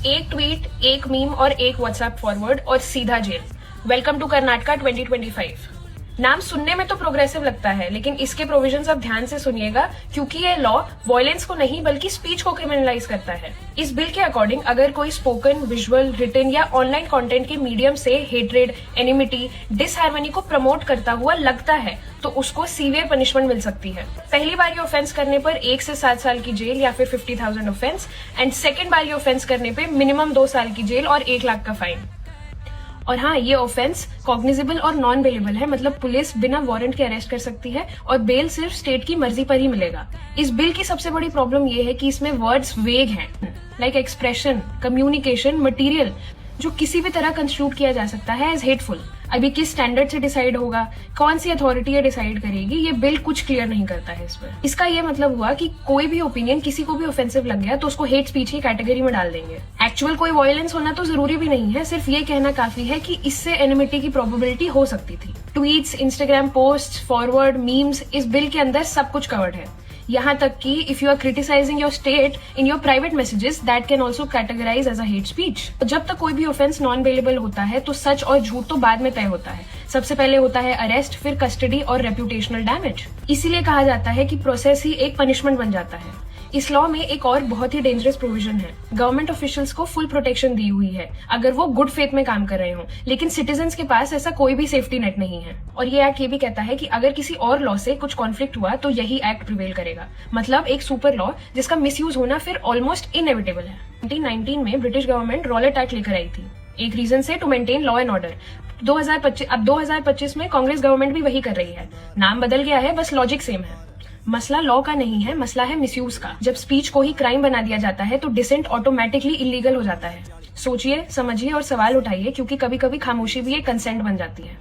एक ट्वीट, एक मीम और एक व्हाट्सएप फॉरवर्ड और सीधा जेल। Welcome to Karnataka 2025। नाम सुनने में तो प्रोग्रेसिव लगता है, लेकिन इसके प्रोविजंस आप ध्यान से सुनिएगा, क्योंकि ये लॉ वायलेंस को नहीं बल्कि स्पीच को क्रिमिनलाइज करता है। इस बिल के अकॉर्डिंग अगर कोई स्पोकन, विजुअल, रिटन या ऑनलाइन कंटेंट के मीडियम से हेट्रेड, एनिमिटी, डिसहार्मनी को प्रमोट करता हुआ लगता है तो उसको सीवियर पनिशमेंट मिल सकती है। पहली बार ये ऑफेंस करने पर 1 से 7 साल की जेल या फिर 50,000 ऑफेंस, एंड सेकेंड बार ये ऑफेंस करने पे मिनिमम 2 साल की जेल और 1 लाख का फाइन। और हाँ, ये ऑफेंस कॉग्निजेबल और नॉन बेलेबल है, मतलब पुलिस बिना वारंट के अरेस्ट कर सकती है और बेल सिर्फ स्टेट की मर्जी पर ही मिलेगा। इस बिल की सबसे बड़ी प्रॉब्लम ये है कि इसमें वर्ड्स वेग हैं, लाइक एक्सप्रेशन, कम्युनिकेशन, मटीरियल, जो किसी भी तरह कंस्ट्रूट किया जा सकता है एज हेटफुल। अभी किस स्टैंडर्ड से डिसाइड होगा, कौन सी अथॉरिटी ये डिसाइड करेगी, ये बिल कुछ क्लियर नहीं करता है इस पर। इसका ये मतलब हुआ कि कोई भी ओपिनियन किसी को भी ऑफेंसिव लग गया तो उसको हेट स्पीच की कैटेगरी में डाल देंगे। एक्चुअल कोई वायलेंस होना तो जरूरी भी नहीं है, सिर्फ ये कहना काफी है कि इससे एनिमिटी की प्रोबेबिलिटी हो सकती थी। Tweets, Instagram post, forward, memes, इस बिल के अंदर सब कुछ कवर्ड है। यहाँ तक कि if you are criticising your state in your private messages, that can also categorise as a hate speech. जब तक कोई भी ऑफेंस नॉन बेलेबल होता है तो सच और झूठ तो बाद में तय होता है। सबसे पहले होता है अरेस्ट, फिर कस्टडी और रेप्यूटेशनल डैमेज। इसीलिए कहा जाता है कि प्रोसेस ही एक पनिशमेंट बन जाता है। इस लॉ में एक और बहुत ही डेंजरस प्रोविजन है। गवर्नमेंट ऑफिशियल्स को फुल प्रोटेक्शन दी हुई है अगर वो गुड फेथ में काम कर रहे हो, लेकिन सिटीजन्स के पास ऐसा कोई भी सेफ्टी नेट नहीं है। और ये एक्ट ये भी कहता है कि अगर किसी और लॉ से कुछ कॉन्फ्लिक्ट हुआ तो यही एक्ट प्रिवेल करेगा, मतलब एक सुपर लॉ जिसका मिसयूज होना फिर ऑलमोस्ट इनएविटेबल है। 1919 में ब्रिटिश गवर्नमेंट रॉलेट एक्ट लेकर आई थी, एक रीजन से to maintain law and order. 2025 में कांग्रेस गवर्नमेंट भी वही कर रही है। नाम बदल गया है, बस लॉजिक सेम है। मसला लॉ का नहीं है, मसला है मिसयूज का। जब स्पीच को ही क्राइम बना दिया जाता है तो डिसेंट ऑटोमेटिकली इलीगल हो जाता है। सोचिए, समझिए और सवाल उठाइए, क्योंकि कभी कभी खामोशी भी एक कंसेंट बन जाती है।